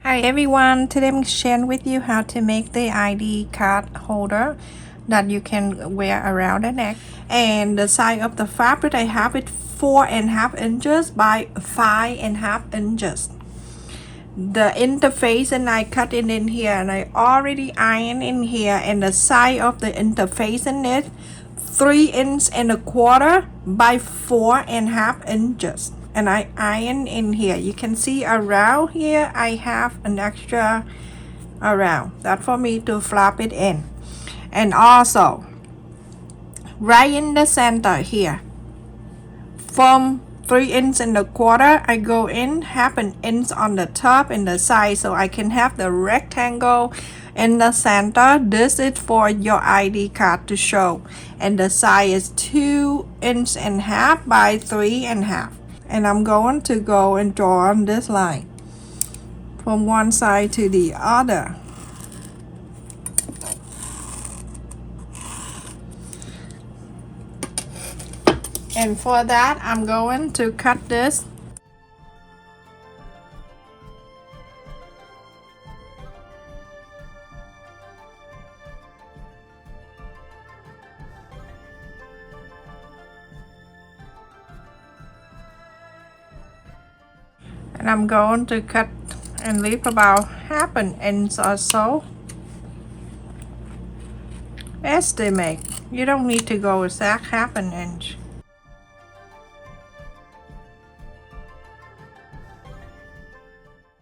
Hi everyone, today I'm sharing with you how to make the ID card holder that you can wear around the neck. And the size of the fabric, I have it 4.5 inches by 5.5 inches. The interface, and I cut it in here, and I already ironed in here, and the size of the interface in it 3.25 inches by 4.5 inches, and I iron in here. You can see around here I have an extra around that for me to flap it in. And also right in the center here, from 3.25 inches I go in 1/2 inch on the top and the side, so I can have the rectangle in the center. This is for your ID card to show, and the size is 2.5 inches by 3.5 inches. And I'm going to go and draw on this line from one side to the other. And for that, I'm going to cut this. And I'm going to cut and leave about 1/2 inch or so. Estimate. You don't need to go exact 1/2 inch.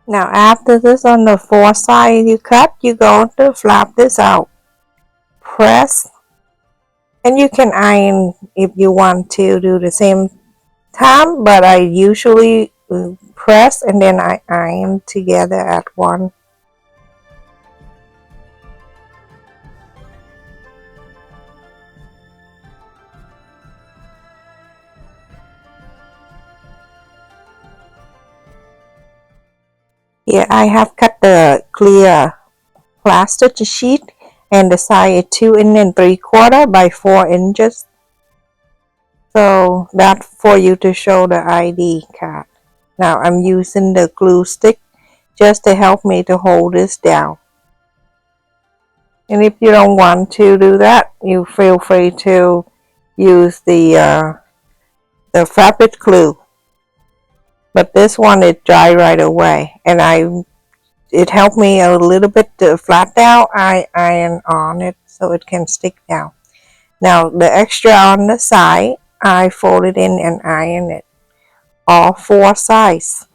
Now after this, on the four side you cut, you're going to flap this out. Press, and you can iron if you want to do the same time, but I usually press and then I iron together at one. Here I have cut the clear plastic sheet, and the size is 2.75 by 4 inches. So that's for you to show the ID card. Now I'm using the glue stick just to help me to hold this down. And if you don't want to do that, you feel free to use the fabric glue. But this one, it dry right away, and it helped me a little bit to flat out. I iron on it so it can stick down. Now the extra on the side, I fold it in and iron it, all four sides.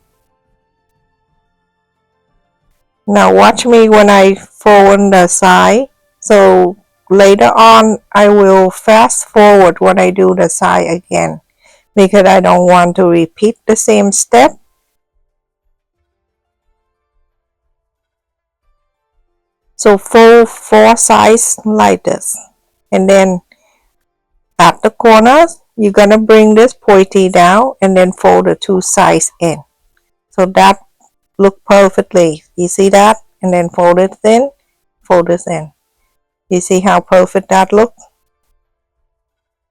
Now watch me when I fold the side, so later on I will fast forward when I do the side again, because I don't want to repeat the same step. So fold four sides like this, and then at the corners you're gonna bring this pointy down and then fold the two sides in, so that look perfectly. You see that? And then fold it in, fold this in. You see how perfect that looks?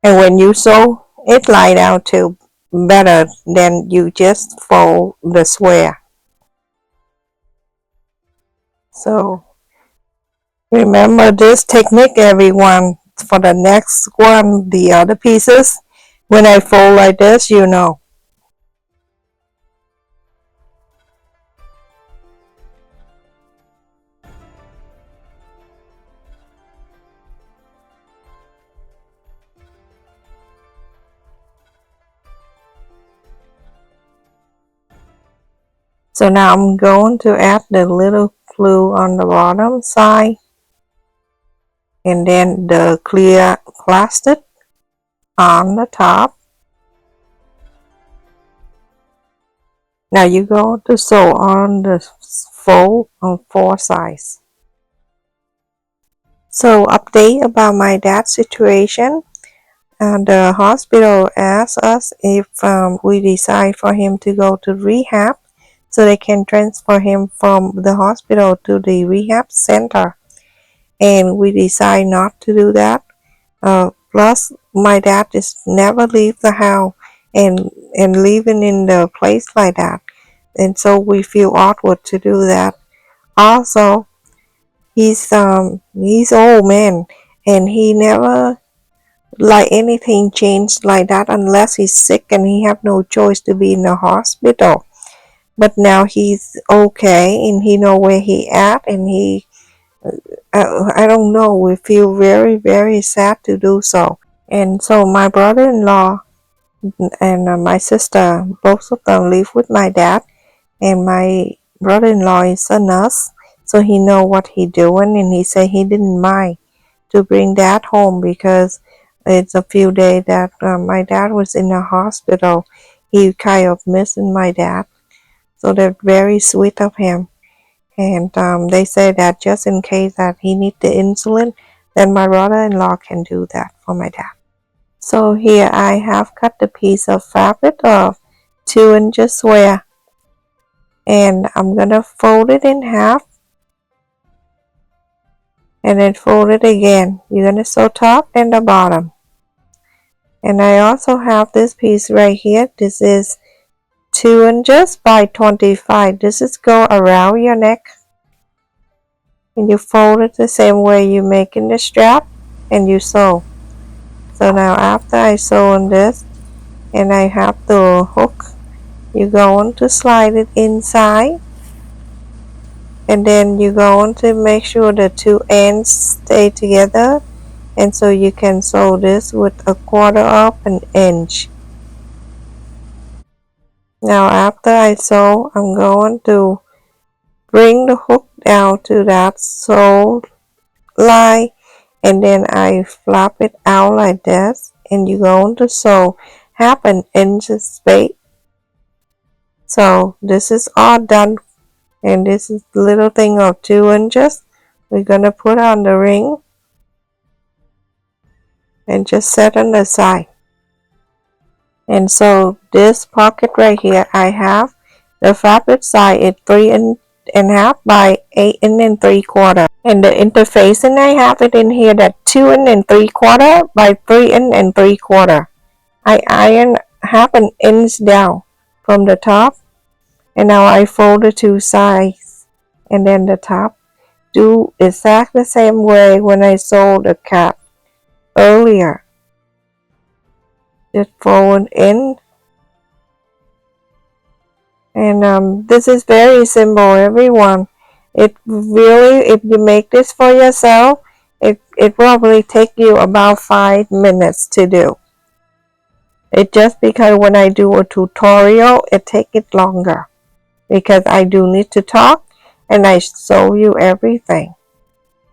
And when you sew it lie down too better than you just fold the square. So remember this technique, everyone, for the next one, the other pieces. When I fold like this, you know. So now I'm going to add the little glue on the bottom side, and then the clear plastic on the top. Now you go to sew on the fold on four sides. So update about my dad's situation. The hospital asked us if we decide for him to go to rehab, so they can transfer him from the hospital to the rehab center. And we decide not to do that. Plus, my dad just never leave the house and living in the place like that. And so we feel awkward to do that. Also, he's old man, and he never like anything changed like that unless he's sick and he have no choice to be in the hospital. But now he's okay and he know where he at, and I don't know, we feel very very sad to do so. And so my brother-in-law and my sister, both of them live with my dad, and my brother-in-law is a nurse, so he know what he doing, and he said he didn't mind to bring dad home because it's a few days that my dad was in the hospital. He kind of missing my dad, so they're very sweet of him. And they say that just in case that he need the insulin, then my brother-in-law can do that for my dad. So here I have cut the piece of fabric of 2 inches square, and I'm gonna fold it in half and then fold it again. You're gonna sew top and the bottom. And I also have this piece right here. This is 2 inches by 25. This is go around your neck, and you fold it the same way you making the strap, and you sew. So now after I sew on this and I have the hook, you're going to slide it inside, and then you're going to make sure the two ends stay together, and so you can sew this with 1/4 of an inch. Now after I sew, I'm going to bring the hook down to that sew line, and then I flap it out like this, and you're going to sew 1/2 inch space. So this is all done, and this is the little thing of 2 inches. We're gonna put on the ring and just set on the side. And so this pocket right here, I have the fabric side is 3.5 by 8 3/4, and the interfacing I have it in here that 2 3/4 by 3 3/4. I iron 1/2 inch down from the top, and now I fold the two sides, and then the top do exactly the same way when I sewed the cap earlier. Just fold in, and this is very simple, everyone. It really, if you make this for yourself, it probably take you about 5 minutes to do. It just because when I do a tutorial, it take it longer because I do need to talk and I show you everything.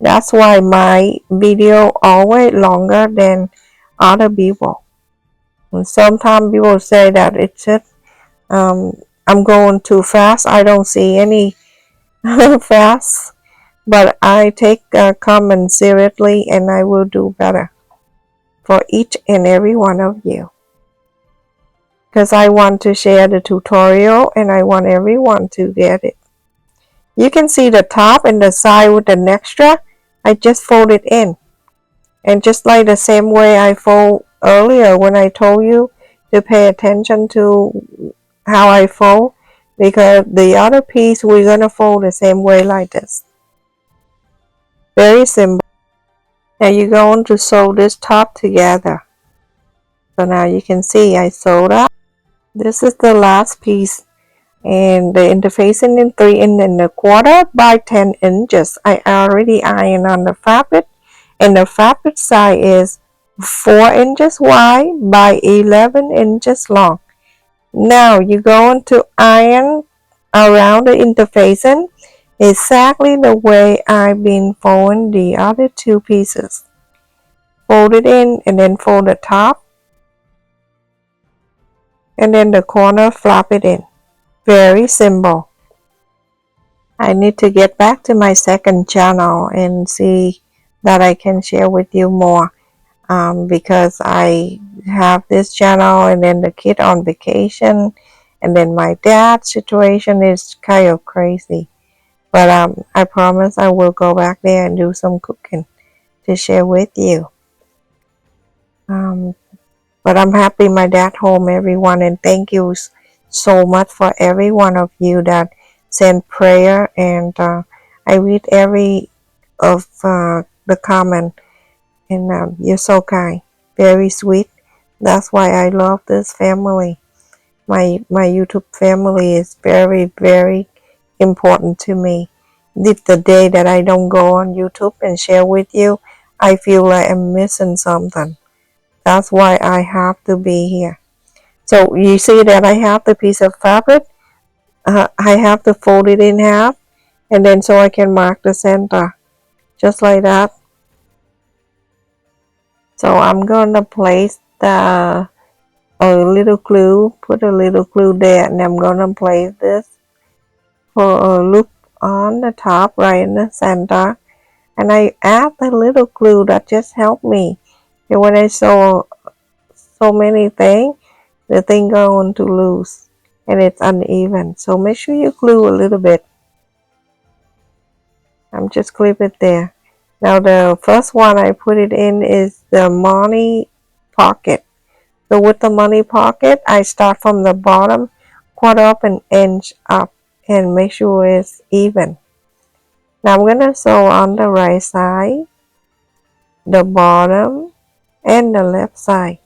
That's why my video always longer than other people. And sometimes people say that it's just I'm going too fast. I don't see any fast, but I take comment seriously, and I will do better for each and every one of you, because I want to share the tutorial and I want everyone to get it. You can see the top and the side with an extra. I just fold it in, and just like the same way I fold earlier when I told you to pay attention to how I fold, because the other piece we're gonna fold the same way like this. Very simple. Now you're going to sew this top together. So now you can see I sewed up. This is the last piece, and the interfacing in 3 1/4 by 10 inches. I already ironed on the fabric, and the fabric side is 4 inches wide by 11 inches long. Now you're going to iron around the interfacing exactly the way I've been folding the other two pieces. Fold it in and then fold the top, and then the corner, flap it in. Very simple. I need to get back to my second channel and see that I can share with you more, because I have this channel and then the kid on vacation, and then my dad's situation is kind of crazy. But I promise I will go back there and do some cooking to share with you. But I'm happy my dad home, everyone, and thank you so much for every one of you that send prayer, and I read every of the comment, and you're so kind, very sweet. That's why I love this family. My YouTube family is very, very important to me. If the day that I don't go on YouTube and share with you, I feel like I'm missing something. That's why I have to be here. So you see that I have the piece of fabric. I have to fold it in half, and then so I can mark the center, just like that. So I'm gonna place the a little glue, put a little glue there, and I'm gonna place this for a loop on the top right in the center, and I add the little glue that just helped me. And when I sew so many things, the thing going to loose and it's uneven, so make sure you glue a little bit. I'm just clip it there. Now the first one I put it in is the money pocket. So with the money pocket, I start from the bottom, quarter up and inch up, and make sure it's even. Now I'm gonna sew on the right side, the bottom, and the left side.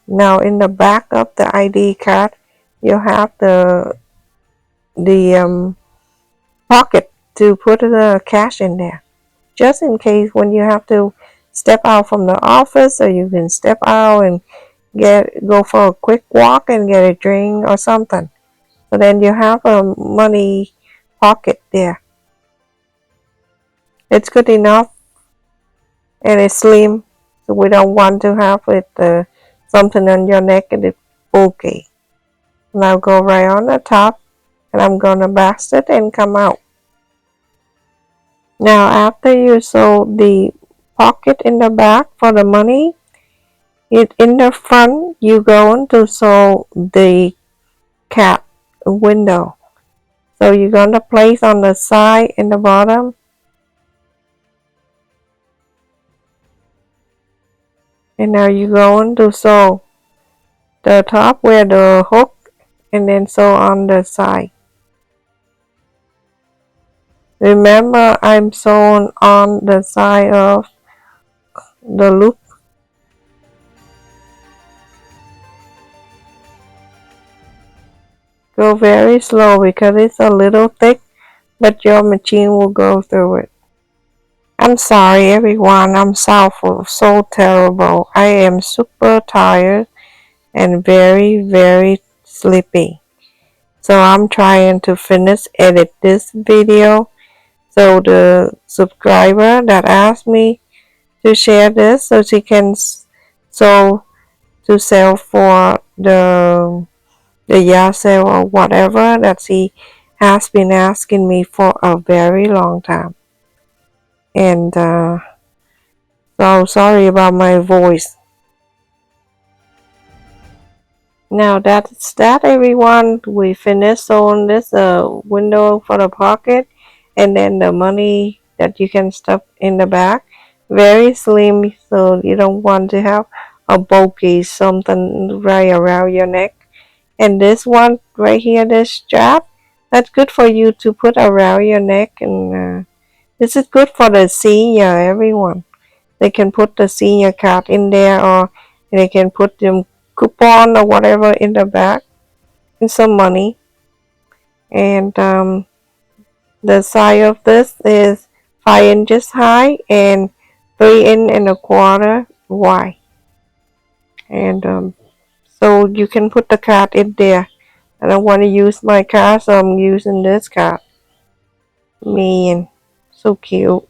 Now in the back of the ID card, you have the pocket to put the cash in there, just in case when you have to step out from the office, or you can step out and go for a quick walk and get a drink or something. So then you have a money pocket there. It's good enough and it's slim, so we don't want to have it something on your neck and it's bulky. Now go right on the top, and I'm gonna bast it and come out. Now after you sew the pocket in the back for the money, in the front you going to sew the cat window. So you're gonna place on the side and the bottom, and now you're going to sew the top where the hook, and then sew on the side. Remember, I'm sewing on the side of the loop. Go very slow because it's a little thick, but your machine will go through it. I'm sorry everyone, I'm so terrible. I am super tired and very, very sleepy. So I'm trying to finish edit this video. So the subscriber that asked me to share this, so she can to sell for the yard sale or whatever that she has been asking me for a very long time. And so sorry about my voice. Now that's that everyone. We finished on this window for the pocket, and then the money that you can stuff in the back. Very slim, so you don't want to have a bulky something right around your neck. And this one right here, this strap, that's good for you to put around your neck, and this is good for the senior, everyone. They can put the senior card in there, or they can put them coupon or whatever in the back, and some money. And the size of this is 5 inches high and 3 1/4 wide. And so you can put the card in there. I don't want to use my card, so I'm using this card. Man, so cute.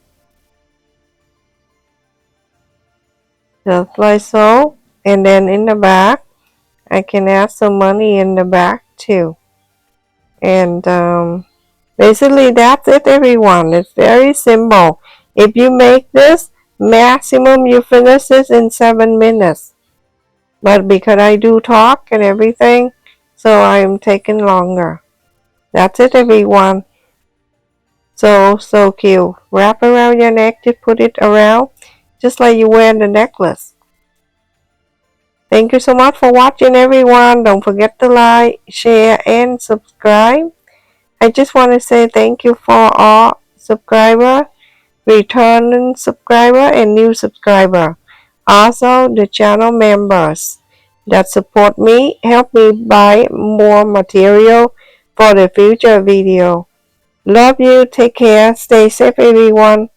Just like so. And then in the back, I can add some money in the back too. And basically that's it everyone. It's very simple. If you make this, maximum you finish this in 7 minutes. But because I do talk and everything, so I'm taking longer. That's it everyone. So cute. Wrap around your neck to put it around, just like you wear the necklace. Thank you so much for watching everyone. Don't forget to like, share, and subscribe. I just want to say thank you for all subscriber, returning subscriber, and new subscriber. Also, the channel members that support me, help me buy more material for the future video. Love you. Take care. Stay safe, everyone.